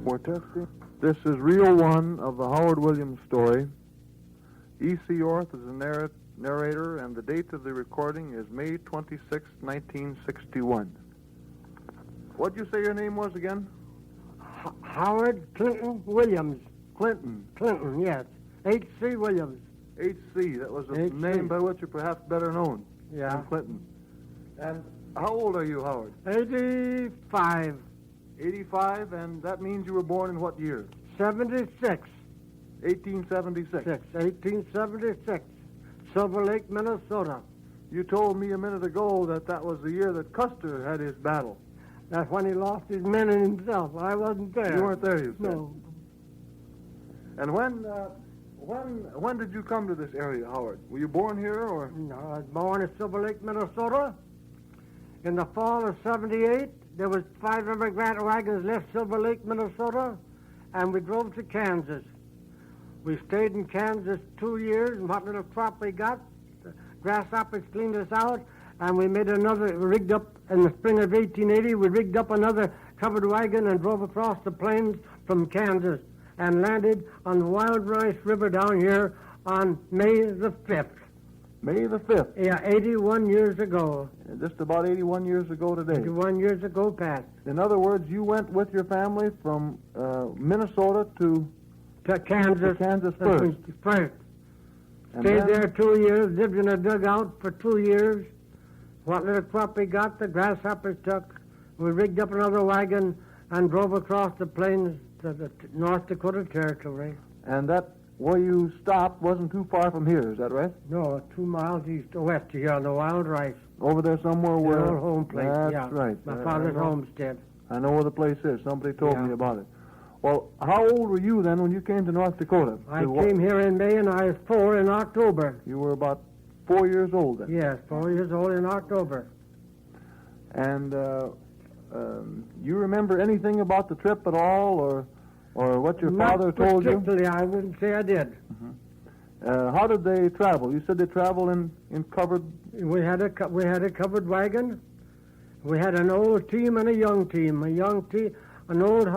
We're testing. This is reel one of the Howard Williams story. E.C. Orth is the narrator, and the date of the recording is May 26, 1961. What'd you say your name was again? Howard Clinton Williams. Clinton. Clinton, yes. H.C. Williams. H.C., that was a H.C. name by which you're perhaps better known Yeah. than Clinton. And how old are you, Howard? 85. 85, and that means you were born in what year? 76. 1876. 1876. Silver Lake, Minnesota. You told me a minute ago that was the year that Custer had his battle. That's when he lost his men and himself. I wasn't there. You weren't there, you said. No. And when did you come to this area, Howard? Were you born here, or? No, I was born in Silver Lake, Minnesota. In the fall of 78, there was 5 immigrant wagons left Silver Lake, Minnesota, and we drove to Kansas. We stayed in Kansas 2 years, and what little crop we got, the grasshoppers cleaned us out, and we rigged up in the spring of 1880, we rigged up another covered wagon and drove across the plains from Kansas and landed on the Wild Rice River down here on May the 5th. May the 5th? Yeah, 81 years ago. Just about 81 years ago today. 81 years ago past. In other words, you went with your family from Minnesota to Kansas. Kansas first. First. And Stayed then- there 2 years, lived in a dugout for 2 years. What little crop we got, the grasshoppers took. We rigged up another wagon and drove across the plains to the North Dakota Territory. And that, where you stopped, wasn't too far from here, is that right? No, 2 miles east or west of here on the Wild Rice. Over there somewhere where... The old home place, That's yeah. right. My I father's know. homestead. I know where the place is. Somebody told Yeah. me about it. Well, how old were you then when you came to North Dakota? I came here in May and I was 4 in October. You were about 4 years old then? Yes, 4 years old in October. And you remember anything about the trip at all, or what your father told you? Not particularly, I wouldn't say I did. How did they travel? You said they traveled in covered... We had a covered wagon. We had an old team and a young team. An old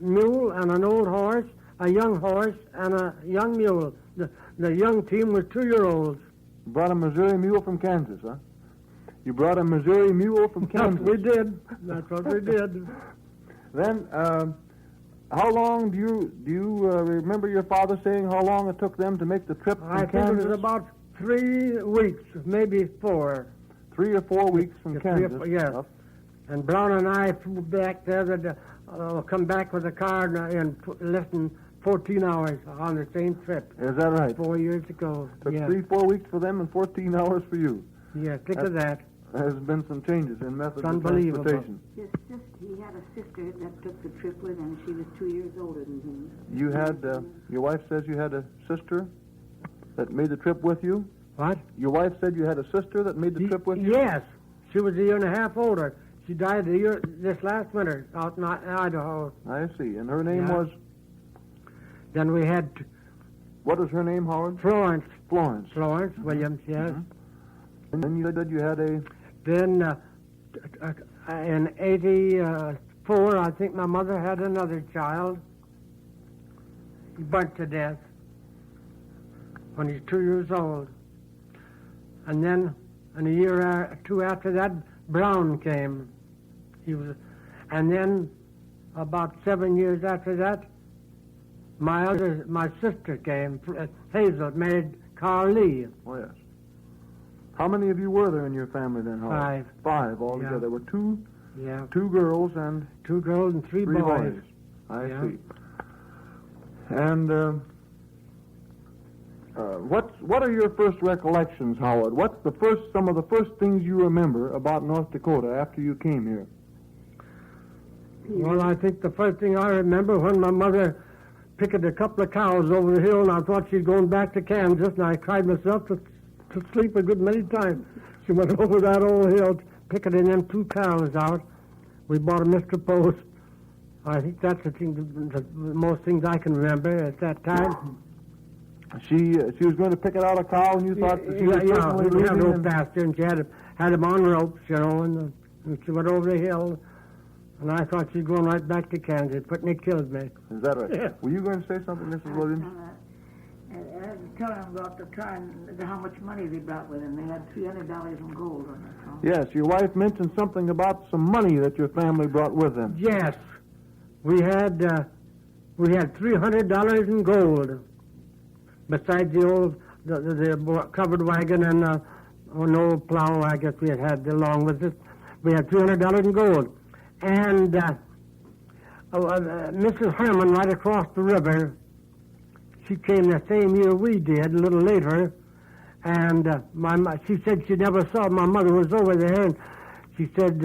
mule and an old horse, a young horse and a young mule. The young team was 2-year-olds. Brought a Missouri mule from Kansas, huh? You brought a Missouri mule from Kansas. We did. That's what we did. Then, how long do you remember your father saying how long it took them to make the trip from I think Kansas? it was about 3 weeks, maybe 4. 3 or 4 weeks from Yeah, 3 or Kansas. 4, yes. Up. And Brown and I flew back there, come back with a car in less than 14 hours on the same trip. Is that right? 4 years ago. Took Yes. 3-4 weeks for them and 14 hours for you. Yeah, think of that. There's been some changes in methods It's of unbelievable. transportation. He had a sister that took the trip with him. She was 2 years older than him. You had, your wife says you had a sister that made the trip with you? What? Your wife said you had a sister that made the trip with you? Yes. She was 1.5 years older. She died this last winter out in Idaho. I see. And her name Yeah. was, Then we had what was her name, Howard? Florence. Florence. Florence Williams, yes. And then you said you had a... Then in 84, I think my mother had another child. He burnt to death when he's 2 years old. And then, in a year or 2 after that, Brown came. And then, about 7 years after that, my sister came, Hazel, married Carl Lee. Oh, yes. How many of you were there in your family then, Howard? 5. 5 altogether. Yeah. There were 2 Yeah, 2 girls and 2 girls and 3 3 boys. I Yeah. see. And what are your first recollections, Howard? What's some of the first things you remember about North Dakota after you came here? Well, I think the first thing I remember when my mother picked a couple of cows over the hill, and I thought she'd going back to Kansas, and I cried myself to sleep a good many times. She went over that old hill, picking them 2 cows out. We bought a Mr. Post. I think that's the most things I can remember at that time. She was going to pick it out a cow, and you thought that she was personally we had leaving no and- pasture, and she had them on ropes, and she went over the hill. And I thought she's going right back to Kansas, but they killed me. Is that right? Yeah. Were you going to say something, Mrs. Williams? I was telling them about the time, how much money they brought with them. They had $300 in gold on their account. Yes, your wife mentioned something about some money that your family brought with them. Yes, we had $300 in gold, besides the old the covered wagon and an old plow. I guess we had along with it. We had $300 in gold, and Mrs. Herman, right across the river, she came the same year we did, a little later, and she said she never saw. My mother was over there, and she said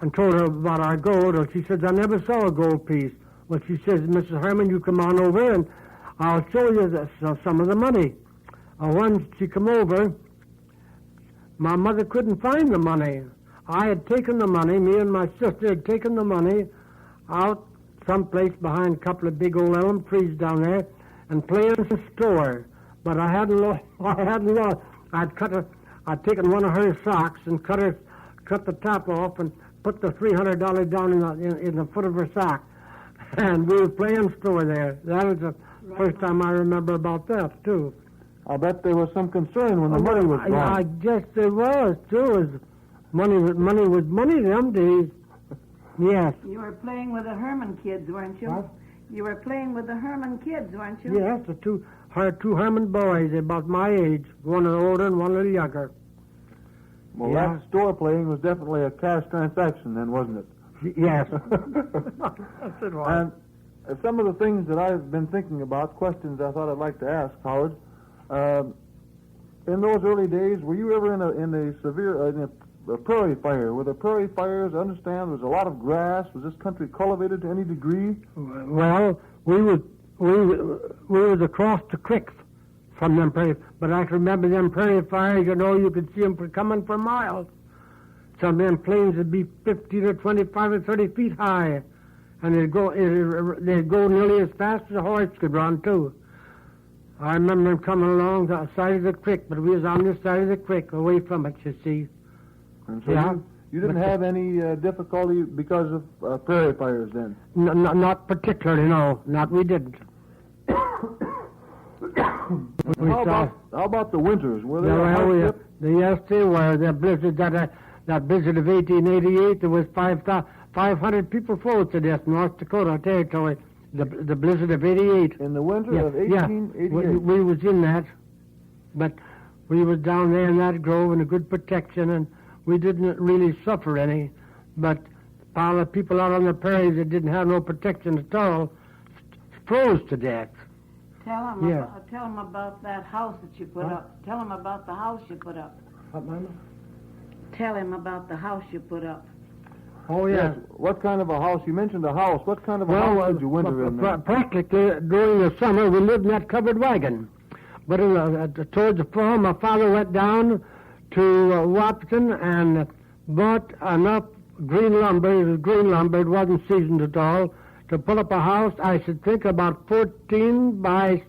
and told her about our gold. Or she says, I never saw a gold piece. Well, she says, Mrs. Herman, you come on over, and I'll show you some of the money. Once she come over, my mother couldn't find the money. I had taken the money, me and my sister had taken the money out someplace behind a couple of big old elm trees down there and playing the store. But I hadn't lost. I'd taken one of her socks and cut the top off and put the $300 down in the foot of her sock. And we were playing store there. That was the first time I remember about that, too. I'll bet there was some concern when the money was gone. I guess there was, too. Money was money them days. Yes. You were playing with the Herman kids, weren't you? What? You were playing with the Herman kids, weren't you? Yes, the two Herman boys, about my age. One older and one a little younger. Well, Yeah. that store playing was definitely a cash transaction then, wasn't it? Yes. That's it was. And some of the things that I've been thinking about, questions I thought I'd like to ask, Howard. In those early days, were you ever in a prairie fire? Were there prairie fires? I understand there was a lot of grass. Was this country cultivated to any degree? Well, we was across the creek from them prairie, but I can remember them prairie fires. You could see them coming for miles. Some of them planes would be 50 to 25 or 30 feet high, and they'd go nearly as fast as a horse could run too. I remember them coming along the side of the creek, but we was on this side of the creek, away from it, you see. And so Yeah. you didn't have any difficulty because of prairie fires then? Not particularly, no. Not we didn't. How about the winters? Were they a Well, hardship? yes, they were. That blizzard of 1888, there was 500 people froze to death in North Dakota territory. The blizzard of 88. In the winter of 1888? Yeah. We was in that, but we was down there in that grove in a good protection, and we didn't really suffer any. But a lot of people out on the prairies that didn't have no protection at all froze to death. Tell them, Yeah. tell them about that house that you put up. Tell them about the house you put up. What, Mama? Tell him about the house you put up. Oh, yeah. Yes. What kind of a house? You mentioned a house. What kind of a house did you winter in there? Practically during the summer, we lived in that covered wagon. But towards the fall, my father went down to Washington and bought enough green lumber. It was green lumber. It wasn't seasoned at all. To put up a house, I should think about 14 by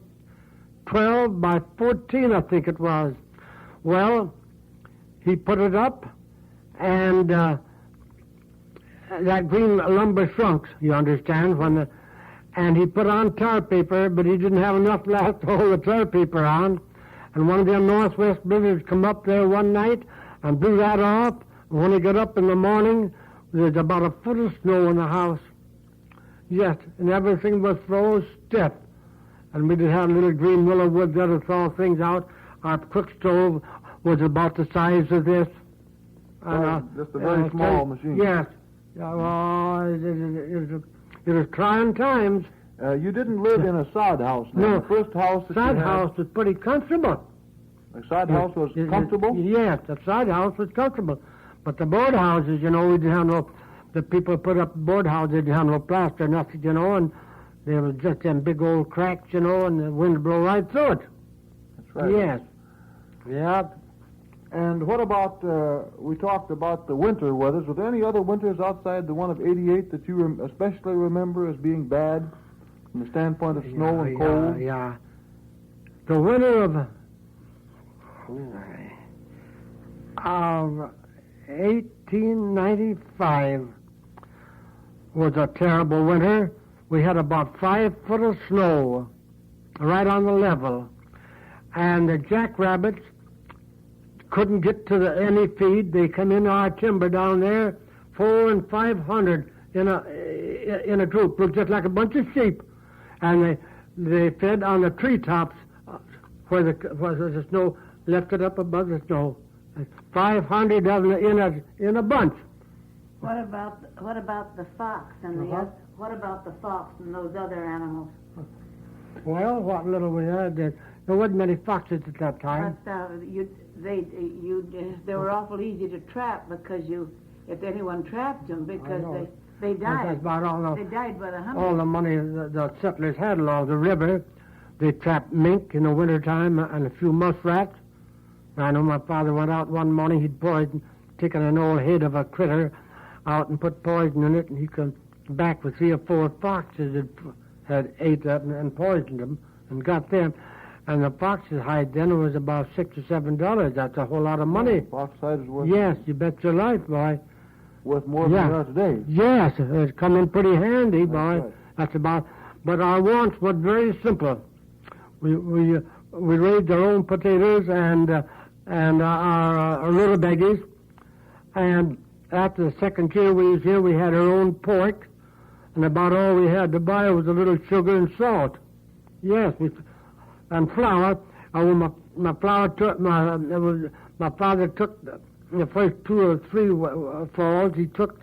12 by 14, I think it was. Well, he put it up, and that green lumber shrunk, you understand, and he put on tar paper, but he didn't have enough left to hold the tar paper on. And one of them northwest blizzards come up there one night and blew that off. And when he got up in the morning, there's about a foot of snow in the house. Yes, and everything was froze stiff. And we did have a little green willow wood there to thaw things out. Our cook stove was about the size of this. Just a very small machine. Yes. It was trying times. You didn't live in a sod house. Now. No. The first house that Sod you had, house was pretty comfortable. the sod house was comfortable? Yes, the sod house was comfortable. But the board houses, we didn't have no, the people put up board houses, didn't have no plaster, nothing, and there was just them big old cracks, and the wind blow right through it. That's right. Yes. Yeah. And what about, we talked about the winter weathers. Were there any other winters outside the one of 88 that you especially remember as being bad from the standpoint of snow and cold? Yeah. The winter of 1895 was a terrible winter. We had about 5 foot of snow right on the level. And the jackrabbits couldn't get to any feed. They come in our timber down there, 400 and 500 in a group, looked just like a bunch of sheep. And they fed on the treetops where the snow lifted up above the snow. 500 of them in a bunch. What about the fox and what about the fox and those other animals? Well, what little we had, there wasn't many foxes at that time. But they were awful easy to trap because if anyone trapped them, because they died. That's about they died by the hundred. All the money the settlers had along the river. They trapped mink in the wintertime and a few muskrats. I know my father went out one morning, he'd taken an old head of a critter out and put poison in it, and he come back with 3 or 4 foxes that had ate that and poisoned them and got them. And the fox's hide then was about $6 or $7. That's a whole lot of money. Fox hide is worth. Yes, you bet your life, boy. Worth more than they are today. Yes, it's come in pretty handy, boy. Right. That's about. But our wants were very simple. We raised our own potatoes and our little beggies, and after the second year we was here, we had our own pork, and about all we had to buy was a little sugar and salt. Yes, and flour. When my flour took my father took the first 2 or 3 falls. He took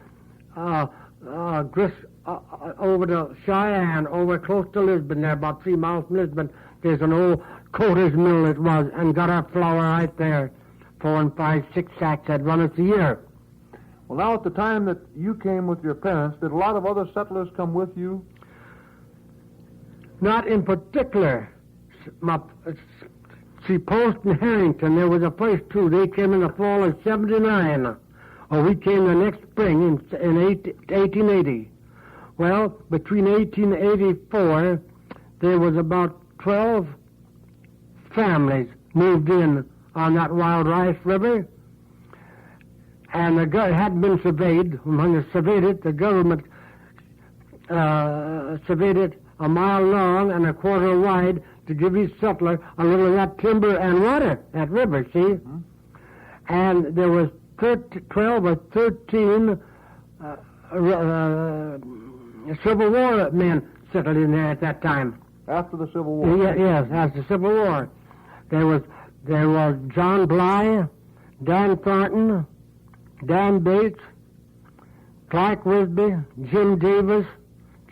grist over to Cheyenne, over close to Lisbon, there about 3 miles from Lisbon. There's an old coater's mill it was, and got our flour right there. 4 and 5, 6 sacks had run us a year. Well, now at the time that you came with your parents, did a lot of other settlers come with you? Not in particular. See, Post and Harrington, there was the first 2. They came in the fall of '79. We came the next spring in 1880. Well, between 1884, there was about 12 families moved in on that Wild Rice River, and it hadn't been surveyed. When they surveyed it, the government surveyed it a mile long and a quarter wide to give each settler a little of that timber and water, that river, see? Mm-hmm. And there was 12 or 13 Civil War men settled in there at that time. After the Civil War? Yes, after the Civil War. There was John Bly, Dan Thornton, Dan Bates, Clark Wisby, Jim Davis,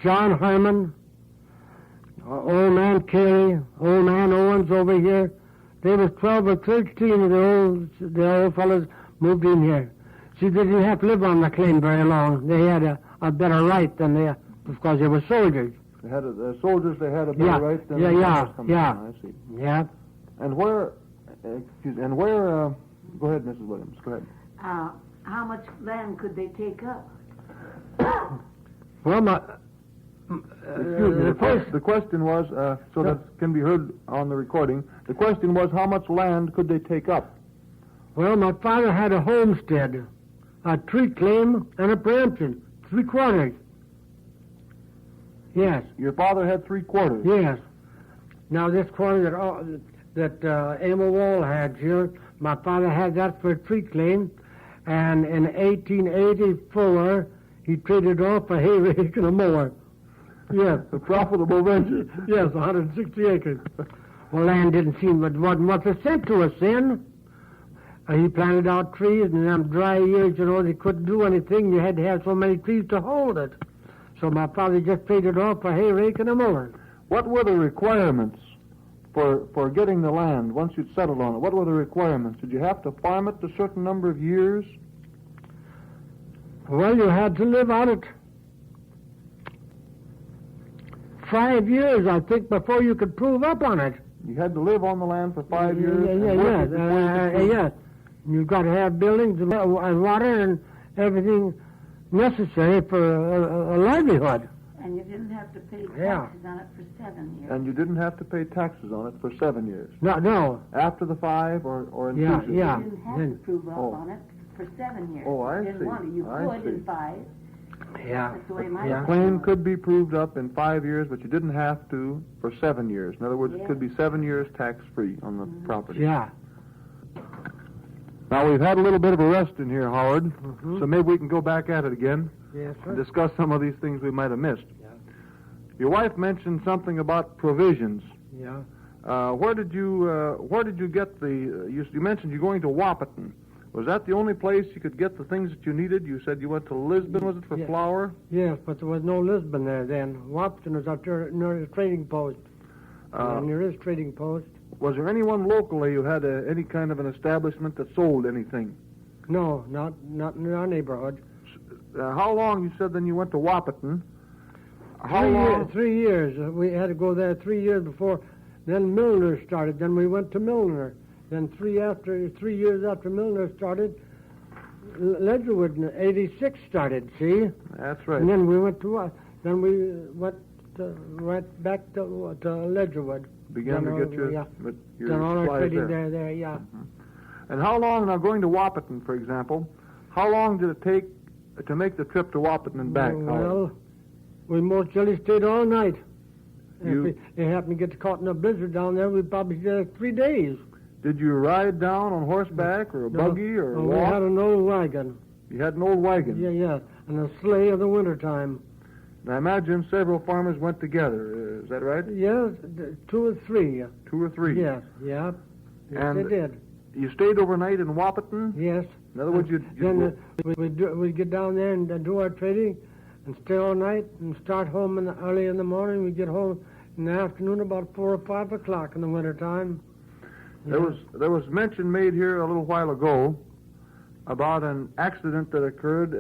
John Herman, old man Carey, old man Owens over here. There was 12 or 13 of the old fellows moved in here. See, they didn't have to live on the claim very long. They had a better right than because they were soldiers. They had soldiers. They had a better right than yeah. I see. Yeah. And where? Go ahead, Mrs. Williams. Go ahead. How much land could they take up? Well, the question was, that can be heard on the recording. The question was, how much land could they take up? Well, my father had a homestead, a tree claim, and a preemption, 3/4. Yes. Your father had 3/4? Yes. Now, this quarter that Emil Wall had here, my father had that for a tree claim, and in 1884, he traded off a hay rake and a mower. Yes. A profitable venture. Yes, 160 acres. Well, land didn't seem, but wasn't worth a cent to us then. He planted out trees, and in them dry years, they couldn't do anything. You had to have so many trees to hold it. So my father just traded off a hay rake and a mower. What were the requirements for getting the land once you'd settled on it? What were the requirements? Did you have to farm it a certain number of years? Well, you had to live on it 5 years, I think, before you could prove up on it. You had to live on the land for 5 years? Yes. You've got to have buildings and water and everything necessary for a livelihood. And you didn't have to pay taxes on it for 7 years. And you didn't have to pay taxes on it for 7 years? No. After the 5 or in 2 years? You didn't have to prove up on it for 7 years. Oh, I you didn't see. want to. You could in 5. Yeah. That's the way my Yeah. Claim could be proved up in 5 years, but you didn't have to for 7 years. In other words, it could be 7 years tax-free on the property. Yeah. Now, we've had a little bit of a rest in here, Howard, so maybe we can go back at it again Yes, and sir. discuss some of these things we might have missed. Yeah. Your wife mentioned something about provisions. Yeah. Where did you get the? You mentioned you're going to Wahpeton. Was that the only place you could get the things that you needed? You said you went to Lisbon. Was it for Yeah. flour? Yes, but there was no Lisbon there then. Wahpeton was up there near the trading post. Near his trading post. Was there anyone locally who had any kind of an establishment that sold anything? No, not in our neighborhood. How long? You said then you went to Wahpeton. How long? 3 years. We had to go there 3 years before. Then Milner started. Then we went to Milner. Then 3 years after Milner started, Lidgerwood in '86 started. See, That's right. and then we went to right back to Lidgerwood. Began to get your Done all our supplies trading there. there. Yeah. And how long? Now going to Wahpeton, for example, how long did it take to make the trip to Wahpeton and back? Howard? Well, we most usually stayed all night. You- If we happened to get caught in a blizzard down there, we'd probably stay there 3 days. Did you ride down on horseback or a buggy or No, we walk? had an old wagon. You had an old wagon. Yeah, and a sleigh in the wintertime. I imagine several farmers went together. Is that right? Yes, 2 or 3. 2 or 3. Yes, yeah. Yes, And they did. You stayed overnight in Wahpeton? Yes. In other words, Then we'd get down there and do our trading and stay all night and start home early in the morning. We'd get home in the afternoon about 4 or 5 o'clock in the wintertime. There was mention made here a little while ago about an accident that occurred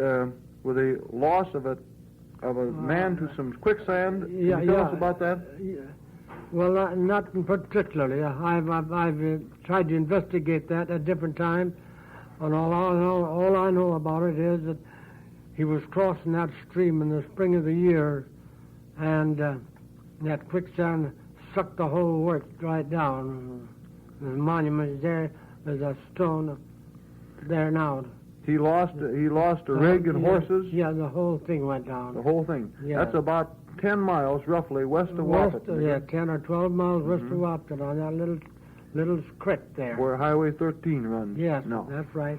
with a loss of a man to some quicksand. Can you tell us about that? Well, not particularly. I've tried to investigate that at different times, and all I know about it is that he was crossing that stream in the spring of the year, and that quicksand sucked the whole work right down. The monument is there. There's a stone there now. He lost a rig and horses. Yeah, the whole thing went down. The whole thing. Yeah. That's about 10 miles roughly west of Wahpeton. Yeah, 10 or 12 miles west of Wahpeton on that little creek there. Where Highway 13 runs. Yes, No. that's right.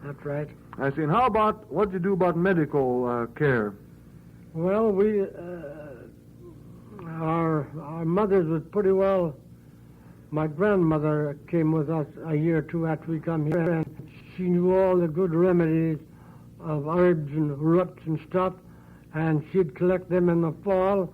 That's right. I see. And how about, what did you do about medical care? Well, our mothers was pretty well. My grandmother came with us a year or two after we come here, and she knew all the good remedies of herbs and roots and stuff, and she'd collect them in the fall,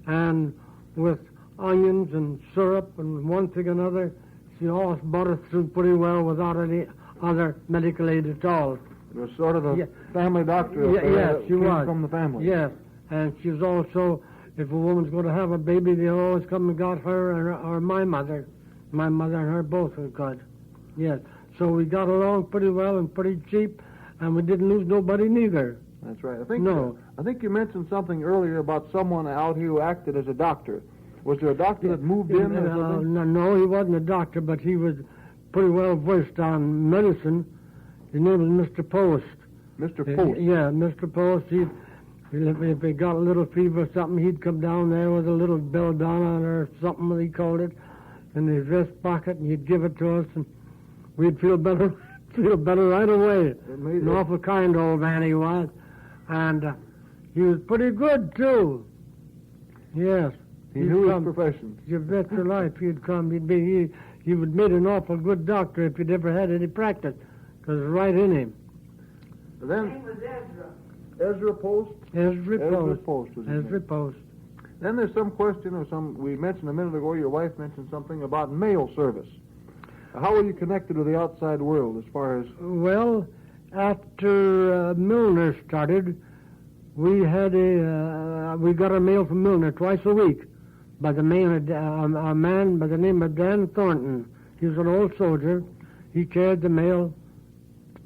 and with onions and syrup and one thing or another, she always brought us through pretty well without any other medical aid at all. It was sort of a Yeah. family doctor. Yes, she came was. from the family. Yes, and she was also, if a woman's going to have a baby, they always come and got her or my mother. My mother and her both were good. Yes, so we got along pretty well and pretty cheap, and we didn't lose nobody neither. That's right. I think you mentioned something earlier about someone out here who acted as a doctor. Was there a doctor that moved in or something? No, he wasn't a doctor, but he was pretty well versed on medicine. His name was Mr. Post. Mr. Post. Yeah, Mr. Post. If he got a little fever or something, he'd come down there with a little belladonna or something, he called it, in his vest pocket, and he'd give it to us, and we'd feel better right away. An awful kind old man he was, and he was pretty good too. Yes, He knew his profession. You bet your life he'd come. He would made an awful good doctor if he'd ever had any practice, because it's right in him. Then name was Ezra. Ezra Post. Ezra Post. Post was his Ezra name. Post. Then there's some question or we mentioned a minute ago, your wife mentioned something about mail service. How were you connected with the outside world as far as... Well, after Milner started, we got our mail from Milner twice a week by a man by the name of Dan Thornton. He was an old soldier. He carried the mail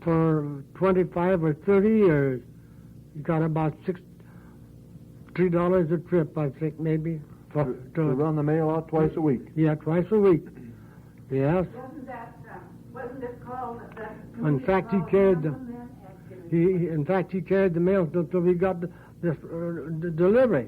for 25 or 30 years. He got about $3 a trip, I think, maybe. To run the mail out twice a week. Yeah, twice a week. Yes. Wasn't it called that? In fact, he carried the mail till we got delivery.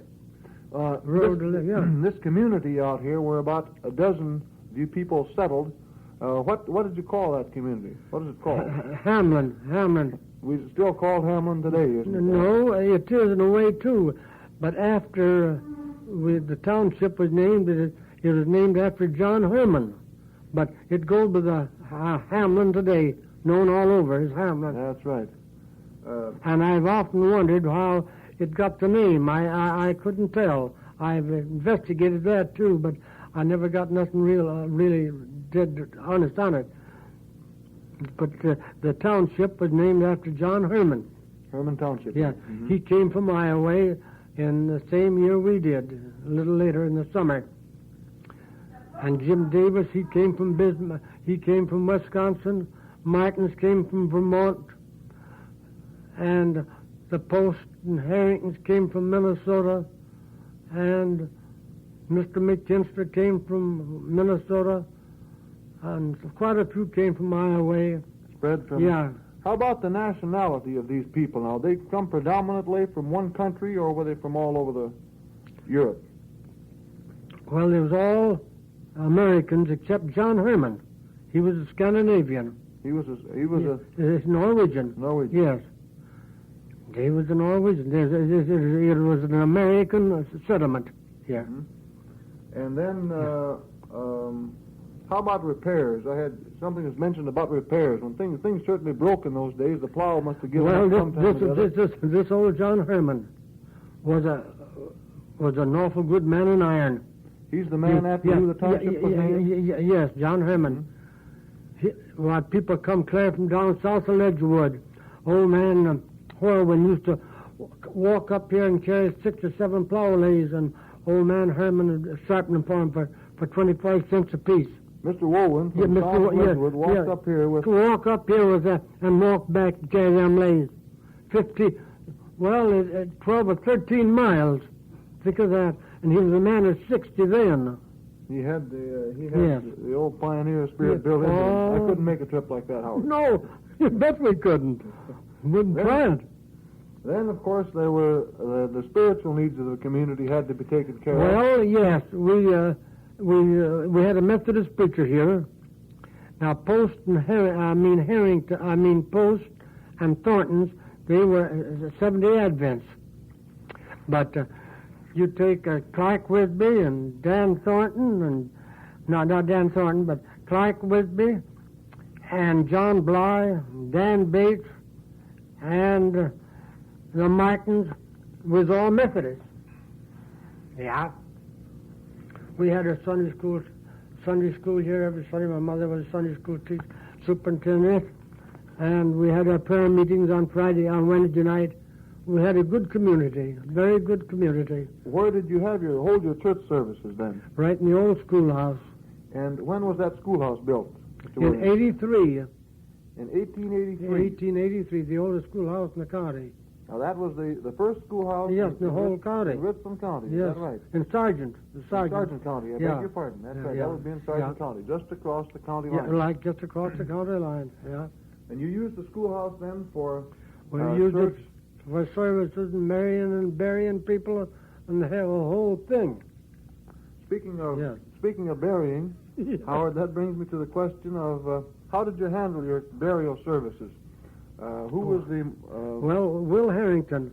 Rural delivery, yeah. This community out here, where about a dozen of you people settled, what did you call that community? What is it called? Hamlin. We still called Hamlin today, isn't it? No, it is in a way too. But after the township was named, it was named after John Herman. But it goes by the Hamlin today, known all over as Hamlin. That's right. And I've often wondered how it got the name. I couldn't tell. I've investigated that too, but I never got nothing really dead honest on it. But the township was named after John Herman. Herman Township. Yeah, Mm-hmm. He came from Iowa in the same year we did, a little later in the summer. And Jim Davis, he came from Bismarck. He came from Wisconsin. Martins came from Vermont. And the Post and Harringtons came from Minnesota. And Mr. McKinster came from Minnesota. And quite a few came from Iowa. Spread from... Yeah. How about the nationality of these people now? They come predominantly from one country, or were they from all over Europe? Well, it was all Americans except John Herman. He was a Scandinavian. He was a Norwegian. Norwegian. Yes. He was a Norwegian. It was an American settlement here. Mm-hmm. And then, how about repairs? I had something that's mentioned about repairs. When things certainly broke in those days, the plow must have given up sometime. This old John Herman was an awful good man in iron. He's the man after who the township was named? Yes, John Herman. People come clear from down south of Lidgerwood. Old man Horwin used to walk up here and carry 6 or 7 plow lays, and old man Herman would sharpen them for him for 25 cents apiece. Mr. Woolwin from South Lidgerwood walked up here with... Walk up here with that and walk back and carry them lays. 12 or 13 miles. Think of that. And he was a man of 60 then. He had the old pioneer spirit built into him. I couldn't make a trip like that, Howard. No, you bet we couldn't. Wouldn't try it. Then, of course, there were the spiritual needs of the community had to be taken care of. Well, yes, we had a Methodist preacher here. Now, Post and Post and Thornton's, they were 70 Advents. But you take Clark Wisby and Dan Thornton, and not Dan Thornton, but Clark Wisby and John Bly, Dan Bates, and the Martins was all Methodists. Yeah. We had a Sunday school here every Sunday. My mother was a Sunday school superintendent, and we had our prayer meetings on Wednesday night. We had a good community, a very good community. Where did you hold your church services then? Right in the old schoolhouse. And when was that schoolhouse built? In 83. In 1883? 1883, the oldest schoolhouse in the county. Now that was the first schoolhouse in the whole county. In Richland County, yes. Is that right? In Sargent. Sargent County, I beg your pardon. That's right, that would be in Sargent County, just across the county line. Yeah, like just across the county line, yeah. And you used the schoolhouse then for we used it for services and marrying and burying people and the whole thing. Speaking of burying, Howard, that brings me to the question of how did you handle your burial services? Who was the... Well, Will Harrington.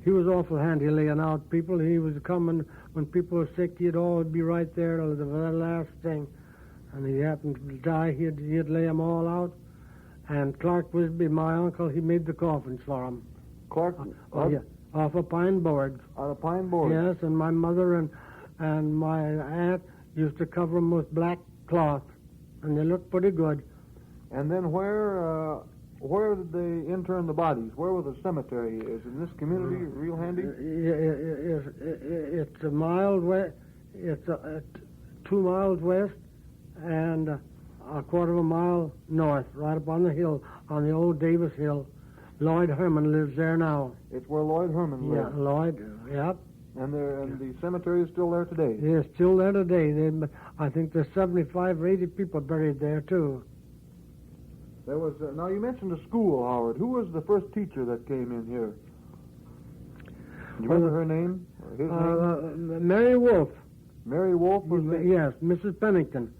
He was awful handy laying out people. He was coming when people were sick. He'd always be right there till the very last thing. And he happened to die, he'd lay them all out. And Clark Wisby, my uncle, he made the coffins for him. Clark? Off of pine boards. Out of pine boards? Yes, and my mother and my aunt used to cover them with black cloth. And they looked pretty good. And then where did they intern the bodies? Where was the cemetery? Is in this community real handy? It's a mile west. It's 2 miles west and a quarter of a mile north, right up on the hill, on the old Davis Hill. Lloyd Herman lives there now. It's where Lloyd Herman lives. Yeah, Lloyd. Yep. And the cemetery is still there today. It's still there today. I think there's 75 or 80 people buried there too. There was now you mentioned a school, Howard. Who was the first teacher that came in here? Do you remember her name? Or his name? Mary Wolfe. Mary Wolfe was the... Yes, Mrs. Pennington.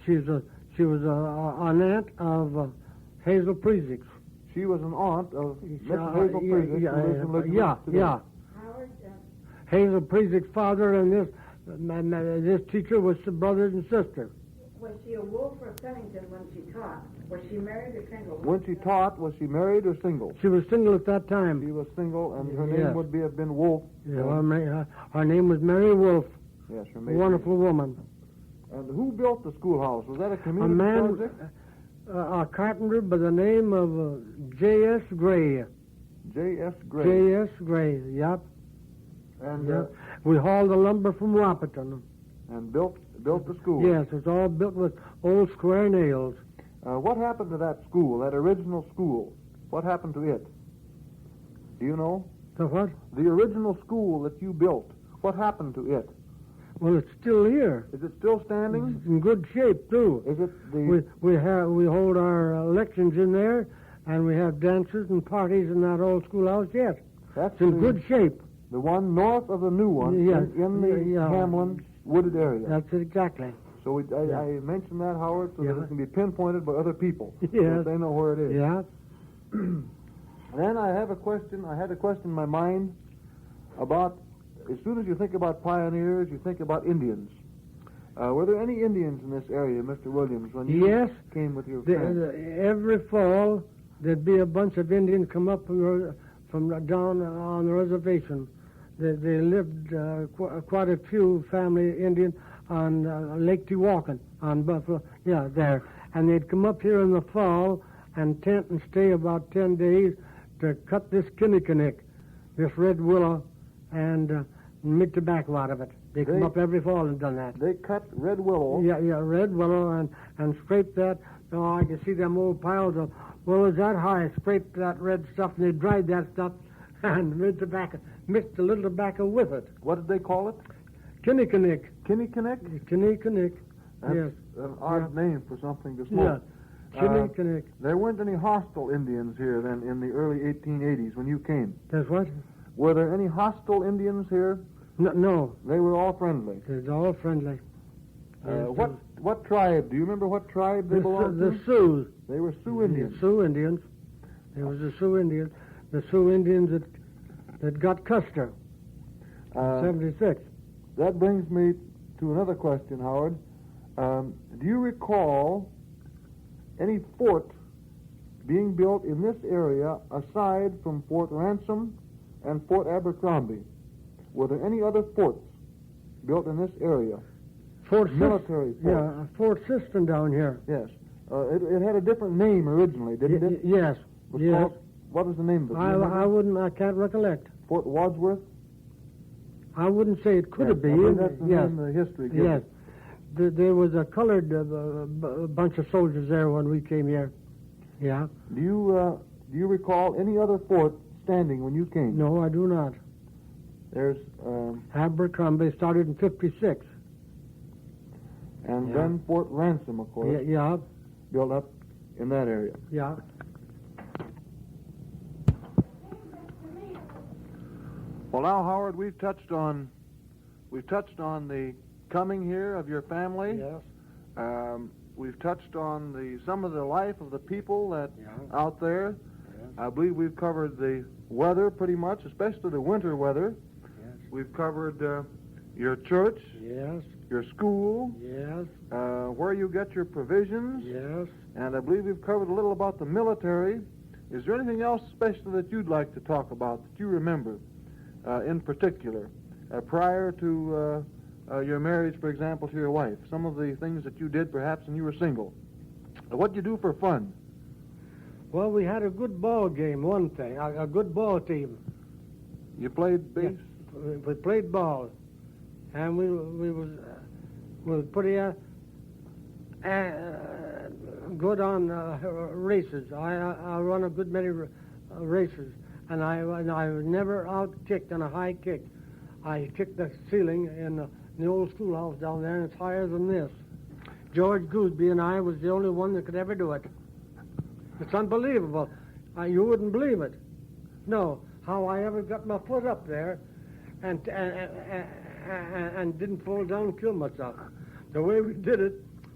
She was an aunt of Hazel Prezick. She was an aunt of Mrs. Hazel Prezick, who lives in Lidgerwood today. Yeah. Hazel Prezick's father and this teacher was brothers and sisters. Was she a Wolf or Pennington when she taught? Was she married or single? When she taught, was she married or single? She was single at that time. She was single, and her name would have been Wolfe. Yeah, her name was Mary Wolfe. Yes, her A maiden wonderful name. woman. And who built the schoolhouse? Was that a A community man, project? a carpenter by the name of J.S. Gray. J.S. Gray. J.S. Gray, yep. And Yep. We hauled the lumber from Wapaton. and built the school. Yes, it's all built with old square nails. What happened to that school, that original school? What happened to it? Do you know? The what? The original school that you built, what happened to it? Well, it's still here. Is it still standing? It's in good shape too. Is it the... We hold our elections in there, and we have dances and parties in that old schoolhouse. Yes, That's it's in good shape. The one north of the new one, Yes. in the Yeah. Hamlin wooded area. That's it exactly. So I mentioned that, Howard, so that Yeah. it can be pinpointed by other people. So Yes. that they know where it is. Yeah. Then I had a question in my mind about, as soon as you think about pioneers, you think about Indians. Were there any Indians in this area, Mr. Williams, when you Yes. came with your friends? Every fall, there'd be a bunch of Indians come up from down on the reservation. They lived, quite a few family Indians on Lake Tewakan, on Buffalo, there. And they'd come up here in the fall and tent and stay about 10 days to cut this kinnikinick, this red willow, and make tobacco out of it. They come up every fall and done that. They cut red willow. Yeah, red willow, and scrape that. Oh, I can see them old piles of willows that high. Scrape that red stuff, and they dried that stuff and made tobacco, mixed a little tobacco with it. What did they call it? Kinnikinick. Kinnikinick? Kinnikinick. That's Yes. an odd name for something to smoke. Yeah. Kinnikinick. There weren't any hostile Indians here then in the early 1880s when you came. That's what? Were there any hostile Indians here? No. They were all friendly. They're all friendly. What tribe? Do you remember what tribe they belonged The to? Sioux. They were Sioux Indians. The Sioux Indians. There was the Sioux Indians. The Sioux Indians that got Custer. 76. That brings me to another question, Howard. Do you recall any fort being built in this area aside from Fort Ransom and Fort Abercrombie? Were there any other forts built in this area? Military forts? Yeah, Fort Siston down here. Yes. It had a different name originally, didn't it? Yes. Was Yes. called, what was the name of it? I can't recollect. Fort Wadsworth? I wouldn't say it could have I been. believe that's the Yes. name the history gives Yes. it. There was a colored bunch of soldiers there when we came here. Yeah. Do you recall any other fort standing when you came? No, I do not. There's Abercrombie started in 56. and Yeah. then Fort Ransom, of course, Yeah. built up in that area. Yeah. Well, now, Howard, we've touched on the coming here of your family. Yes. We've touched on some of the life of the people that Yeah. out there. Yes. I believe we've covered the weather pretty much, especially the winter weather. Yes. We've covered your church, Yes. your school, Yes. where you get your provisions, Yes. and I believe we've covered a little about the military. Is there anything else special that you'd like to talk about that you remember in particular prior to your marriage, for example, to your wife? Some of the things that you did perhaps when you were single. What'd you do for fun? Well, we had a good ball game, one thing, a good ball team. You played base? We played ball, and we was pretty good on races. I run a good many races, and I was never out-kicked on a high kick. I kicked the ceiling in the old schoolhouse down there, and it's higher than this. George Gooseby and I was the only one that could ever do it. It's unbelievable. You wouldn't believe it. No, how I ever got my foot up there and didn't fall down and kill myself. The way we did it,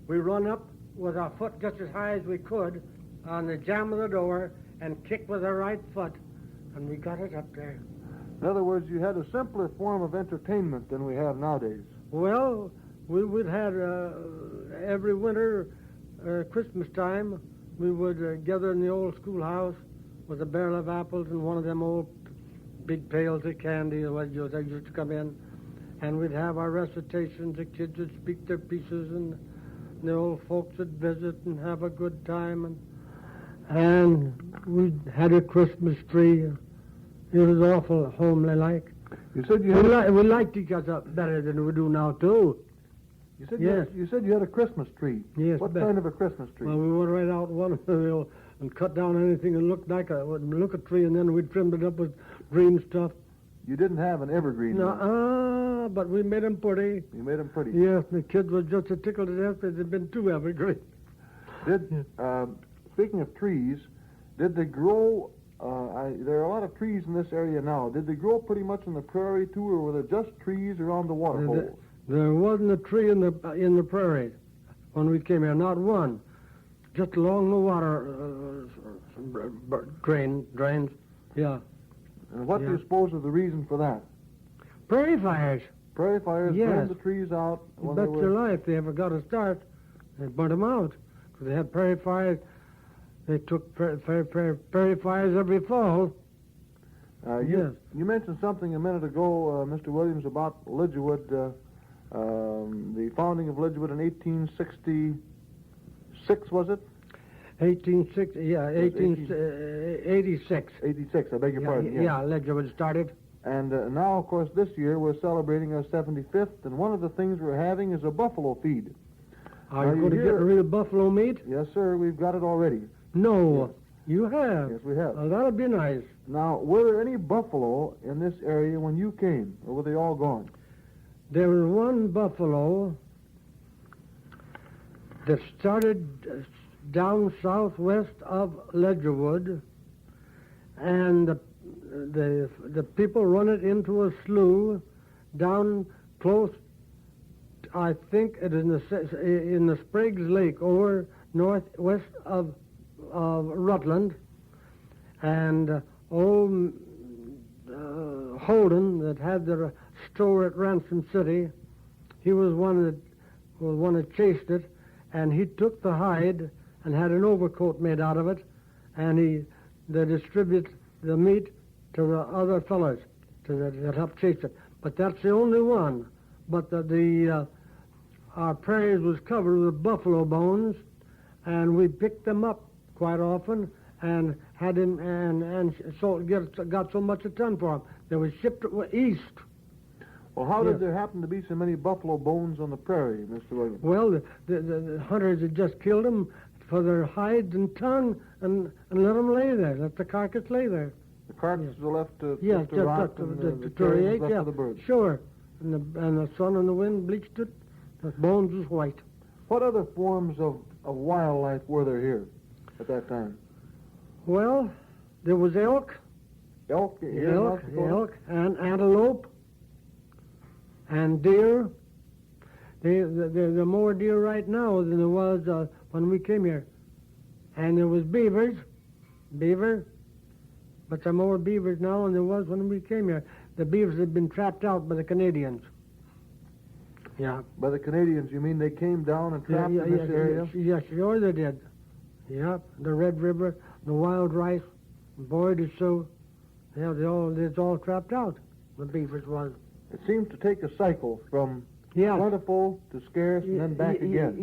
we run up with our foot just as high as we could on the jamb of the door and kicked with our right foot, and we got it up there. In other words, you had a simpler form of entertainment than we have nowadays. Well, we would have every winter, Christmas time, we would gather in the old schoolhouse with a barrel of apples and one of them old big pails of candy that used to come in, and we'd have our recitations. The kids would speak their pieces, and the old folks would visit and have a good time, and we had a Christmas tree. It was awful homely-like. You said we liked each other better than we do now, too. You said yes. You said you had a Christmas tree. Yes. What kind of a Christmas tree? Well, we went right out one and cut down anything that looked like a tree, and then we trimmed it up with green stuff. You didn't have an evergreen. No, but we made them pretty. You made them pretty. Yes, the kids were just a tickled to death because they'd been too evergreen. Speaking of trees, did they grow? There are a lot of trees in this area now. Did they grow pretty much in the prairie too, or were there just trees around the water holes? There wasn't a tree in the prairie when we came here, not one. Just along the water drains. Yeah. And what do you suppose is the reason for that? Prairie fires. Prairie fires yes. burned the trees out. You bet your life they ever got a start. They burnt them out because they had prairie fires. They took prairie fires every fall. You mentioned something a minute ago, Mr. Williams, about Lidgerwood, the founding of Lidgerwood in 1866, was it? 1886. 86, I beg your pardon. Yeah, Lidgerwood started. And now, of course, this year we're celebrating our 75th, and one of the things we're having is a buffalo feed. Are you going to get real buffalo meat? Yes, sir, we've got it already. No, you have? Yes, we have. Well, that'll be nice. Now, were there any buffalo in this area when you came, or were they all gone? There was one buffalo that started down southwest of Lidgerwood, and the people run it into a slough down close, I think it is in the Spriggs Lake over northwest of Rutland, and old Holden that had the store at Ransom City, he was one that chased it, and he took the hide and had an overcoat made out of it, and they distribute the meat to the other fellows that help chase it. But that's the only one. But our prairies was covered with buffalo bones, and we picked them up quite often and had him got so much a ton for them. They were shipped east. Well, how did there happen to be so many buffalo bones on the prairie, Mr. Williams? Well, the hunters had just killed them for their hides and tongue and let them lay there, let the carcass lay there. The carcasses were left to to rot and the carrion was left to the birds. Sure. And the sun and the wind bleached it. The bones was white. What other forms of wildlife were there here at that time? Well, there was elk. Elk And antelope and deer. There are more deer right now than there was when we came here. And there was beaver, but there are more beavers now than there was when we came here. The beavers had been trapped out by the Canadians. Yeah. By the Canadians, you mean they came down and trapped in this area? Yes, sure they did. Yeah, the Red River, the wild rice, Boy to Sioux, it's all trapped out. The beavers was. It seems to take a cycle from plentiful to scarce and then back again.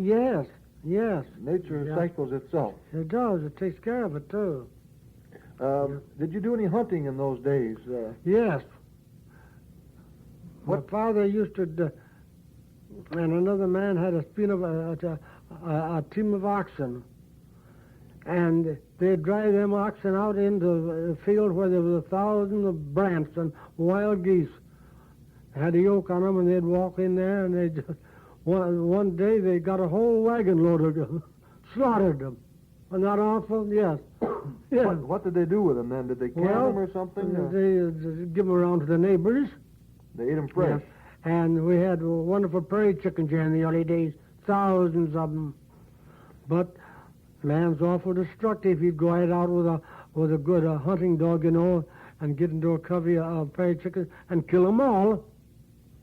Yes. Nature cycles itself. It does. It takes care of it, too. Did you do any hunting in those days? Yes. My father used to, and another man had a team of oxen, and they'd drive them oxen out into a field where there was 1,000 of brants and wild geese. Had a yoke on them, and they'd walk in there, and they just one day they got a whole wagon load of them, slaughtered them. Wasn't that awful? Yes. What did they do with them then? Did they can them or something? They give them around to the neighbors. They ate them fresh. Yeah. And we had wonderful prairie chickens here in the early days, thousands of them. But man's awful destructive. He'd go right out with a good hunting dog, and get into a covey of prairie chickens and kill them all.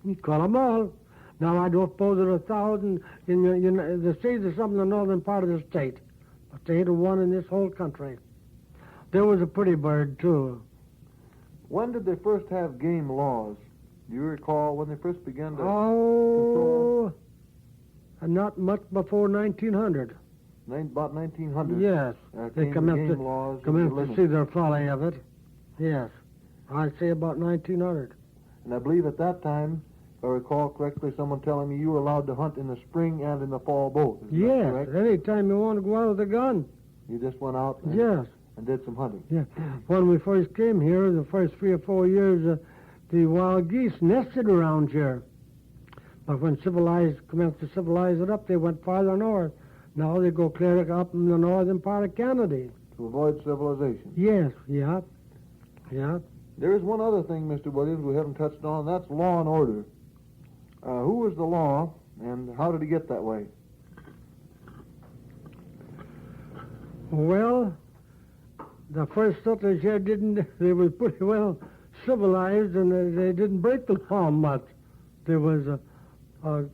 He'd kill them all. Now, I don't suppose there are 1,000 in the states or something in the northern part of the state, but there ain't a one in this whole country. There was a pretty bird, too. When did they first have game laws? Do you recall when they first began to control? Not much before 1900. About 1900? Yes. They commenced to see their folly of it. Yes. I'd say about 1900. And I believe at that time, if I recall correctly, someone telling me you were allowed to hunt in the spring and in the fall both. Is that correct? Any time you want to go out with a gun. You just went out and did some hunting. Yeah. When we first came here, the first 3 or 4 years, the wild geese nested around here. But when commenced to civilize it up, they went farther north. Now they go clear up in the northern part of Canada. To avoid civilization. Yes, yeah. There is one other thing, Mr. Williams, we haven't touched on. That's law and order. Who was the law, and how did he get that way? Well, the first settlers here they were pretty well civilized, and they didn't break the law much. There was a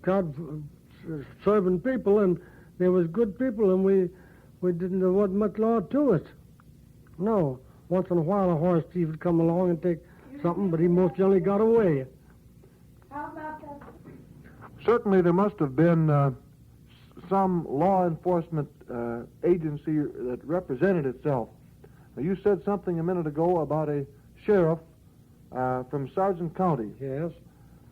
God-serving people, and there was good people, and there wasn't much law to it. No. Once in a while, a horse thief would come along and take something, but he most generally got away. How about that? Certainly there must have been some law enforcement agency that represented itself. Now, you said something a minute ago about a sheriff from Sargent County. Yes.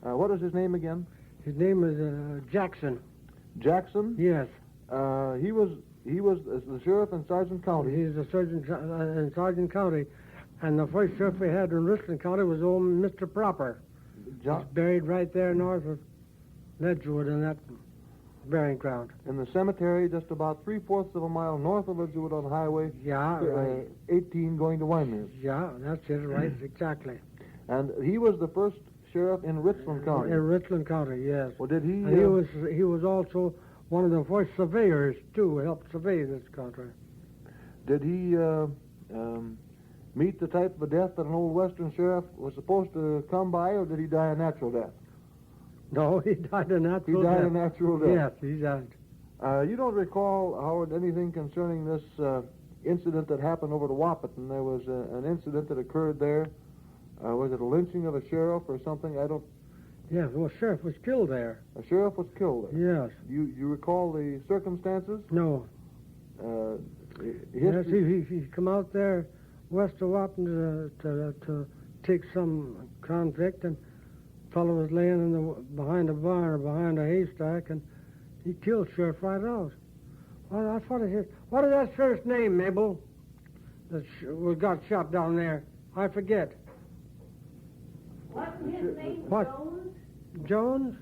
What is his name again? His name is Jackson. Jackson? Yes. He was the sheriff in Sargent County. He's the sergeant in Sargent County. And the first sheriff we had in Richland County was old Mr. Proper. He's buried right there north of Lidgerwood in that burying ground. In the cemetery just about 3/4 of a mile north of Lidgerwood on Highway 18 going to Wyoming. Yeah, that's it, right, exactly. And he was the first sheriff in Richland County. In Richland County, yes. Well, did he... And he was also one of the first surveyors, too, helped survey this country. Did he meet the type of a death that an old Western sheriff was supposed to come by, or did he die a natural death? No, he died a natural death. He died a natural death? Yes, he died. You don't recall, Howard, anything concerning this incident that happened over to Wahpeton? There was an incident that occurred there. Was it a lynching of a sheriff or something? I don't... Yes, well, a sheriff was killed there. A sheriff was killed there? Yes. You recall the circumstances? No. Yes, he come out there west of Wahpeton to take some convict, and the fellow was laying behind a barn or behind a haystack, and he killed Sheriff right out. Well, what is that sheriff's name, Mabel? That got shot down there. I forget. Wasn't his name What? Jones? Jones?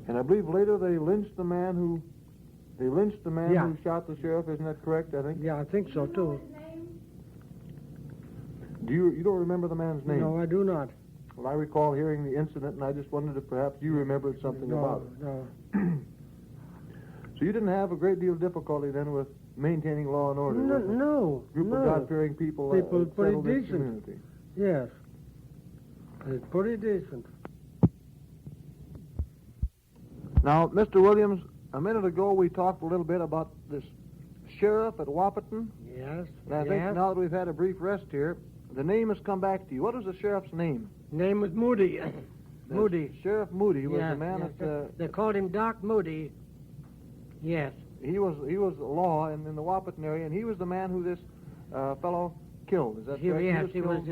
And I believe later they lynched the man who who shot the sheriff. Isn't that correct? I think. Yeah, I think so too. His name? Do you don't remember the man's name? No, I do not. Well, I recall hearing the incident, and I just wondered if perhaps you remembered something about it. No. So you didn't have a great deal of difficulty then with maintaining law and order? No. Group of God-fearing people. People pretty settled this decent. community. Yes. It's pretty decent. Now, Mr. Williams, a minute ago we talked a little bit about this sheriff at Wahpeton. Yes. And I think now that we've had a brief rest here, the name has come back to you. What was the sheriff's name? Name was Moody. Moody. Sheriff Moody was the man that... they called him Doc Moody. Yes. He was law in the Wahpeton area, and he was the man who this fellow killed. Is that correct? Yes, he was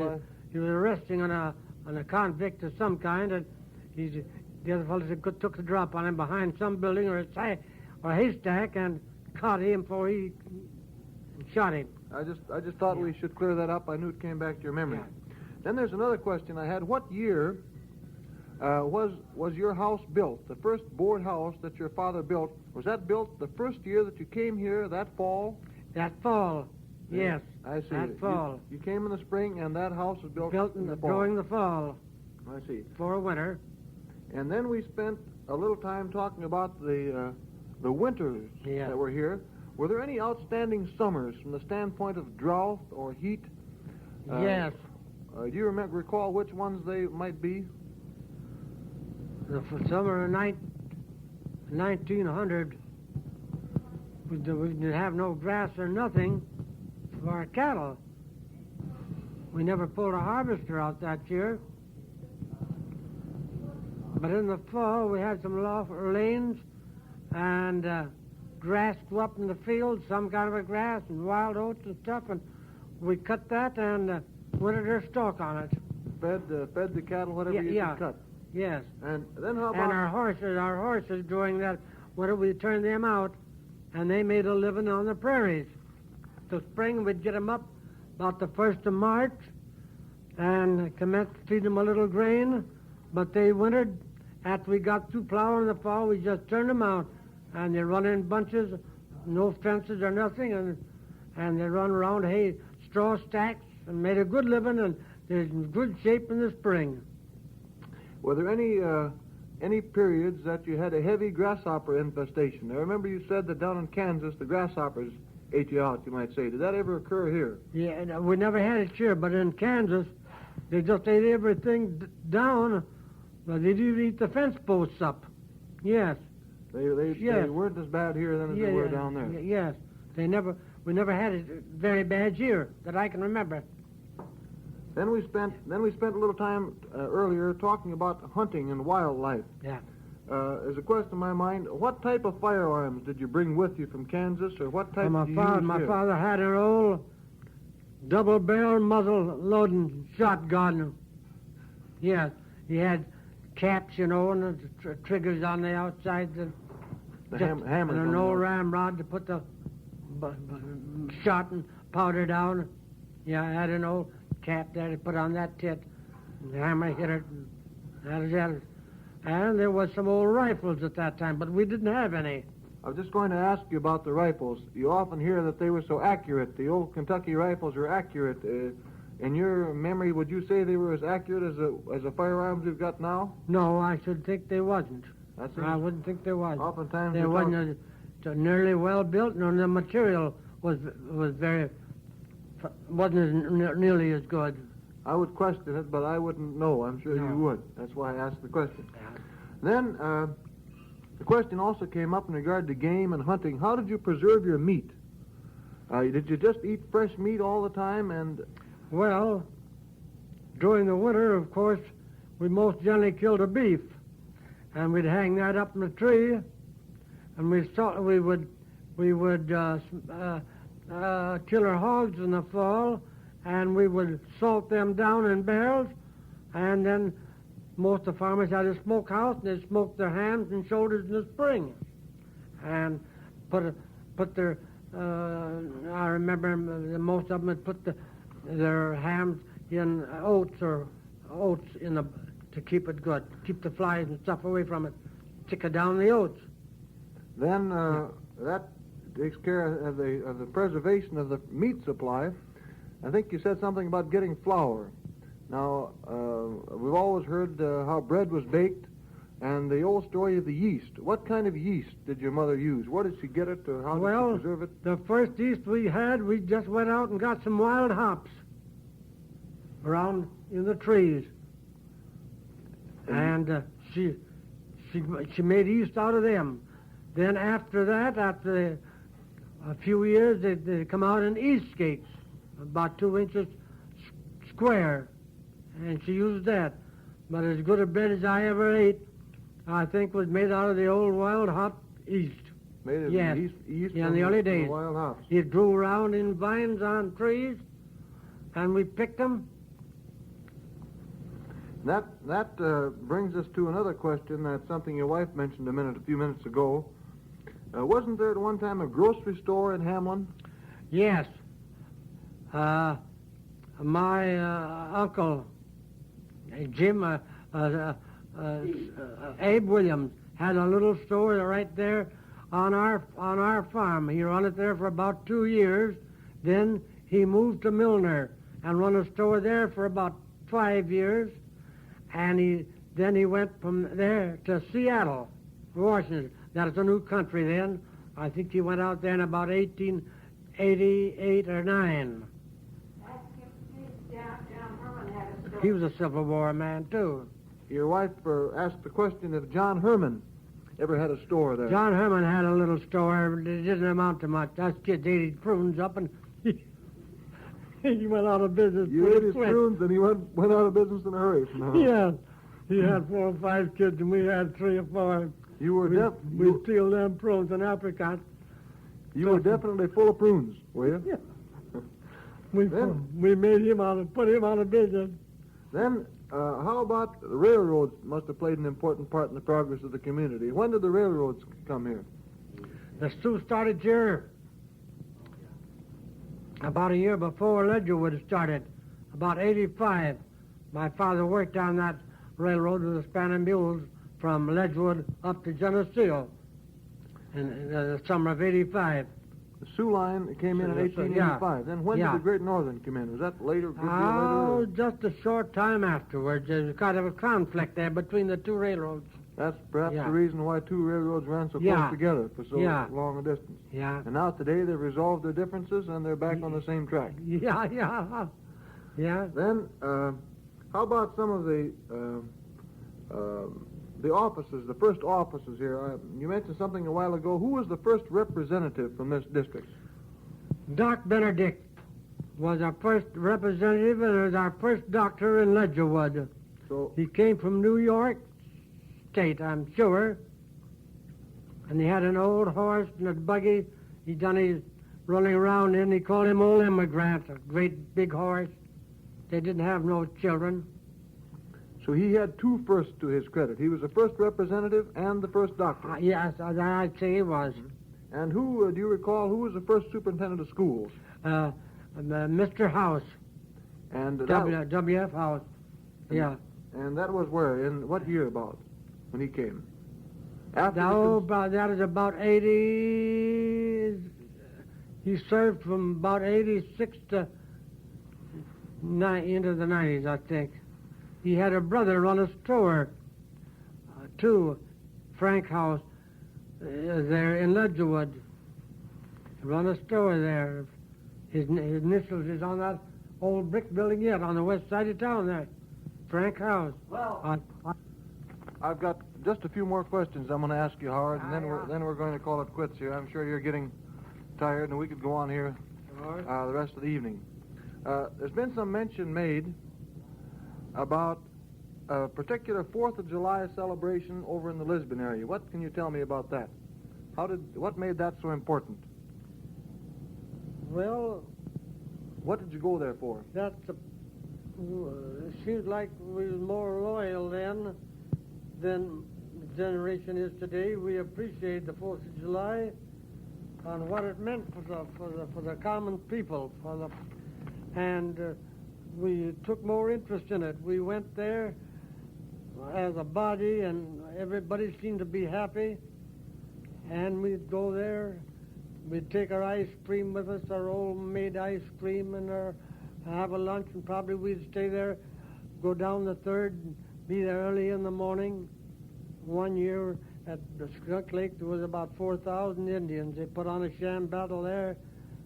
arresting on a convict of some kind, and the other fellow took the drop on him behind some building or a haystack and caught him before he shot him. I just thought we should clear that up. I knew it came back to your memory. Yeah. Then there's another question I had. What year was your house built? The first board house that your father built, was that built the first year that you came here, that fall? That fall, Yes. I see. That fall. You came in the spring, and that house was built in the fall. During the fall. I see. For winter. And then we spent a little time talking about the winters that were here. Were there any outstanding summers from the standpoint of drought or heat? Yes. Do you recall which ones they might be? The summer of 1900, we didn't have no grass or nothing for our cattle. We never pulled a harvester out that year. But in the fall, we had some lanes and grass grew up in the field, some kind of a grass and wild oats and stuff, and we cut that and wintered our stock on it. Fed the cattle whatever you could cut. Yes. And then how about... And our horses during that winter, we turned them out, and they made a living on the prairies. So spring, we'd get them up about the 1st of March and commence to feed them a little grain, but they wintered. After we got through plowing in the fall, we just turned them out, and they run in bunches, no fences or nothing, and they run around hay, straw stacks, and made a good living, and they're in good shape in the spring. Were there any periods that you had a heavy grasshopper infestation? I remember you said that down in Kansas the grasshoppers ate you out, you might say. Did that ever occur here? Yeah, we never had it here, but in Kansas, they just ate everything down. But they did eat the fence posts up. Yes. They weren't as bad here then as they were down there. Yes. We never had it very bad here that I can remember. Then we spent a little time earlier talking about hunting and wildlife. Yeah. There's a question in my mind. What type of firearms did you bring with you from Kansas, or what type did you use My here? father had an old double-barrel muzzle-loading shotgun. Yes. He had caps, and the triggers on the outside. Hammers. And an old ramrod to put the shot and powder down. Yeah, I had an old cap there to put on that tit. The hammer hit it. And that was it. And there was some old rifles at that time, but we didn't have any. I was just going to ask you about the rifles. You often hear that they were so accurate. The old Kentucky rifles are accurate. In your memory, would you say they were as accurate as the firearms you've got now? No, I should think they wasn't. I wouldn't think they was. Oftentimes they wasn't nearly well built, and the material wasn't nearly as good. I would question it, but I wouldn't know. I'm sure you would. That's why I asked the question. Yeah. Then the question also came up in regard to game and hunting. How did you preserve your meat? Did you just eat fresh meat all the time? Well, during the winter, of course, we most generally killed a beef, and we'd hang that up in the tree, and we would kill our hogs in the fall, and we would salt them down in barrels, and then most of the farmers had a smokehouse, and they smoked their hams and shoulders in the spring, and put their. I remember most of them had put their hams in oats to keep it good, keep the flies and stuff away from it, stick it down the oats. Then that takes care of the preservation of the meat supply. I think you said something about getting flour. Now, we've always heard how bread was baked, and the old story of the yeast. What kind of yeast did your mother use? Where did she get it, or how did she preserve it? The first yeast we had, we just went out and got some wild hops around in the trees. And she made yeast out of them. Then after that, after a few years, they come out in yeast cakes, about 2 inches square, and she used that. But as good a bread as I ever ate, I think, was made out of the old wild hop yeast. Made of yeast in the early days. Wild hops. It grew around in vines on trees, and we picked them. That brings us to another question. That's something your wife mentioned a few minutes ago. Wasn't there at one time a grocery store in Hamlin? Yes. My uncle, Jim, Abe Williams, had a little store right there on our farm. He run it there for about 2 years. Then he moved to Milner and run a store there for about 5 years, and then he went from there to Seattle, Washington. That was a new country then. I think he went out there in about 1888 or 9. He was a Civil War man, too. Your wife asked the question if John Herman ever had a store there. John Herman had a little store. It didn't amount to much. Us kids ate his prunes up, and he went out of business. You ate his prunes, and he went out of business in a hurry. No. Yeah. He had 4 or 5 kids, and we had 3 or 4. We'd steal them prunes and apricots. You were definitely full of prunes, were you? Yeah. We made him put him out of business. Then, how about the railroads must have played an important part in the progress of the community. When did the railroads come here? The Sioux started here about a year before Lidgerwood started, about 85. My father worked on that railroad with the span of mules from Lidgerwood up to Geneseo in the summer of 85. The Sioux line came in 1885. Yeah. Then when did the Great Northern come in? Was that later? Good deal later? Just a short time afterwards. There's kind of a conflict there between the 2 railroads. That's perhaps the reason why 2 railroads ran so close together for so long a distance. Yeah. And now today they've resolved their differences and they're back on the same track. Yeah. Then, how about some of the offices, the first offices here? You mentioned something a while ago. Who was the first representative from this district? Doc Benedict was our first representative and was our first doctor in Lidgerwood. So he came from New York State, I'm sure, and he had an old horse and a buggy. He done his running around in. He called him Old Immigrant, a great big horse. They didn't have no children. So he had 2 firsts to his credit. He was the first representative and the first doctor. Yes, I'd say he was. And who, do you recall, who was the first superintendent of schools? Mr. House. And W.F. House. Yeah. And that was where? In what year about? When he came? That is about 80... He served from about 86 to into the 90s, I think. He had a brother run a store, too, Frank House, there in Lidgerwood. Run a store there. His initials is on that old brick building yet on the west side of town there. Frank House. Well, I've got just a few more questions I'm going to ask you, Howard, and then we're going to call it quits here. I'm sure you're getting tired, and we could go on here the rest of the evening. There's been some mention made about a particular 4th of July celebration over in the Lisbon area. What can you tell me about that? What made that so important? Well, what did you go there for? It seems like we were more loyal then than the generation is today. We appreciate the 4th of July and what it meant for the common people, and we took more interest in it. We went there as a body, and everybody seemed to be happy. And we'd go there. We'd take our ice cream with us, our old-made ice cream, and have a lunch, and probably we'd stay there, go down the 3rd, and be there early in the morning. One year at the Skunk Lake, there was about 4,000 Indians. They put on a sham battle there,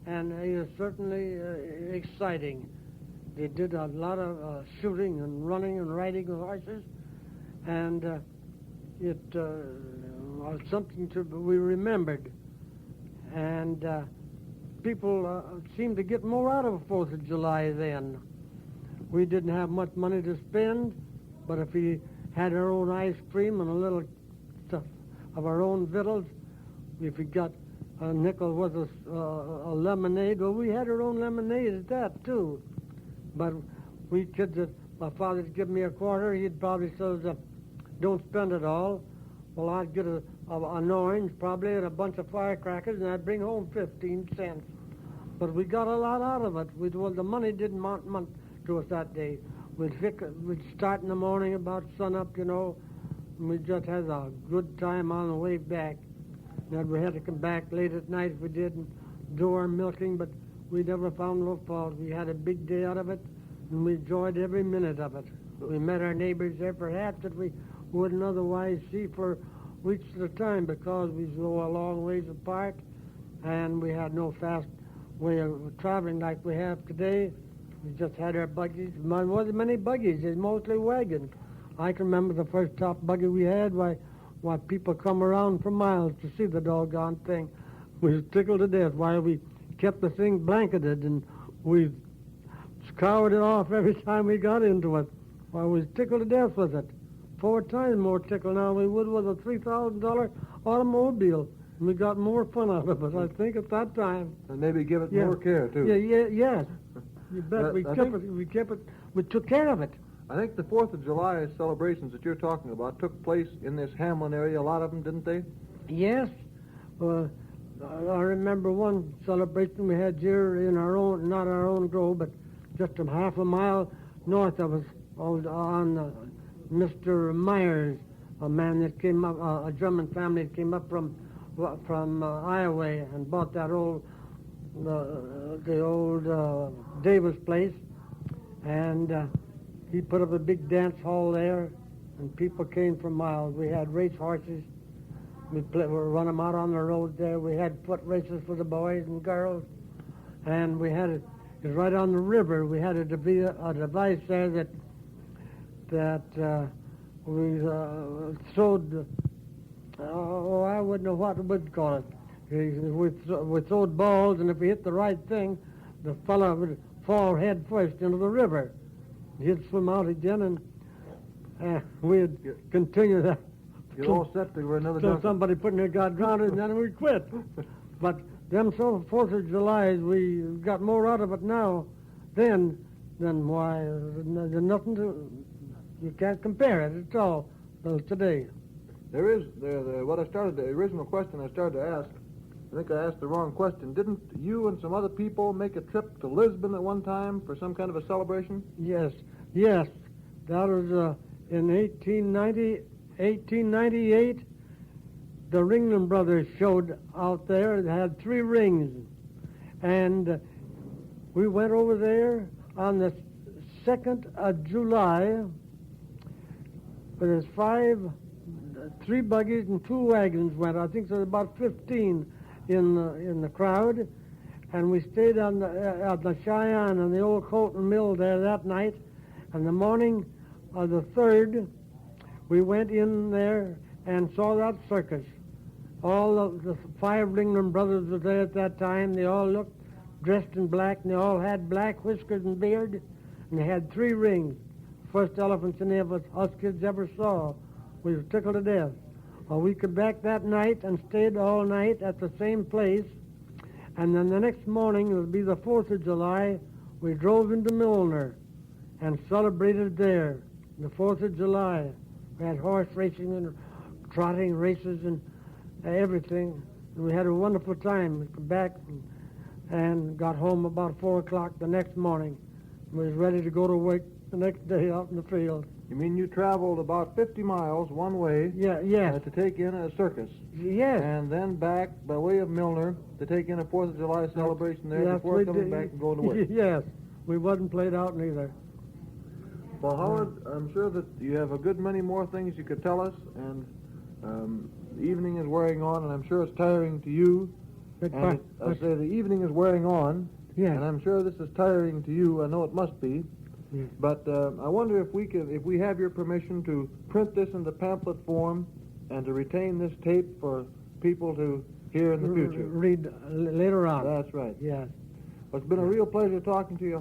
and it was certainly exciting. They did a lot of shooting and running and riding of horses, and it was something we remembered. And people seemed to get more out of the 4th of July then. We didn't have much money to spend, but if we had our own ice cream and a little stuff of our own victuals, if we got a nickel with a lemonade, well, we had our own lemonade at that, too. But we kids, my father'd give me a quarter, he'd probably say, don't spend it all. Well, I'd get an orange, probably, and a bunch of firecrackers, and I'd bring home 15 cents. But we got a lot out of it. The money didn't amount much to us that day. We'd start in the morning about sunup, and we just had a good time on the way back. Then we had to come back late at night if we didn't do our milking, but we never found no fault. We had a big day out of it, and we enjoyed every minute of it. We met our neighbors there, perhaps, that we wouldn't otherwise see for weeks at a time because we were a long ways apart, and we had no fast way of traveling like we have today. We just had our buggies. There wasn't many buggies. It's mostly wagons. I can remember the first top buggy we had. Why people come around for miles to see the doggone thing. We was tickled to death. Why we kept the thing blanketed and we scoured it off every time we got into it. Why we was tickled to death with it. 4 times more tickled now we would with a $3,000 automobile. And we got more fun out of it, I think, at that time. And maybe give it more care, too. Yes. You bet. We took care of it. I think the 4th of July celebrations that you're talking about took place in this Hamlin area, a lot of them, didn't they? Yes. I remember one celebration we had here in our own, not our own grove, but just a half a mile north of us on Mr. Myers, a man that came up, a German family that came up from Iowa and bought that the old Davis place, and he put up a big dance hall there, and people came from miles. We had race horses. We run them out on the road there. We had foot races for the boys and girls, and we had it was right on the river. We had a device there that we sewed. I wouldn't know what we'd call it. We throwed balls, and if we hit the right thing, the fellow would fall head first into the river. He'd swim out again, and we'd continue that. You're all set to another Till Duncan. somebody put in there got drowned, and then we quit. But them 4th of Julys, we got more out of it now than why, there's nothing to, you can't compare it at all today. There is, the original question I started to ask, I think I asked the wrong question. Didn't you and some other people make a trip to Lisbon at one time for some kind of a celebration? Yes. That was in 1898. The Ringling Brothers showed out there. They had 3 rings. And we went over there on the 2nd of July. But there's 3 buggies and 2 wagons went. I think there's about 15 in the crowd. And we stayed at the Cheyenne and the old Colton Mill there that night. And the morning of the 3rd, we went in there and saw that circus. All of the 5 Ringling Brothers were there at that time. They all looked dressed in black, and they all had black whiskers and beard, and they had 3 rings. First elephants any of us kids ever saw. We were tickled to death. We came back that night and stayed all night at the same place, and then the next morning, it would be the 4th of July, we drove into Milner and celebrated there, the 4th of July. We had horse racing and trotting races and everything. And we had a wonderful time. We came back and got home about 4 o'clock the next morning. We was ready to go to work the next day out in the field. You mean you traveled about 50 miles one way Yes. to take in a circus? Yes. And then back by way of Milner to take in a 4th of July celebration there Yes, before we coming did. back and going to work. Yes. We wasn't played out neither. Well, Howard, I'm sure that you have a good many more things you could tell us, and the evening is wearing on, and I'm sure it's tiring to you. And I say the evening is wearing on, and I'm sure this is tiring to you. I know it must be. Yes. But I wonder if we have your permission to print this in the pamphlet form and to retain this tape for people to hear in the future. Read later on. That's right. Yes. Well, it's been a real pleasure talking to you,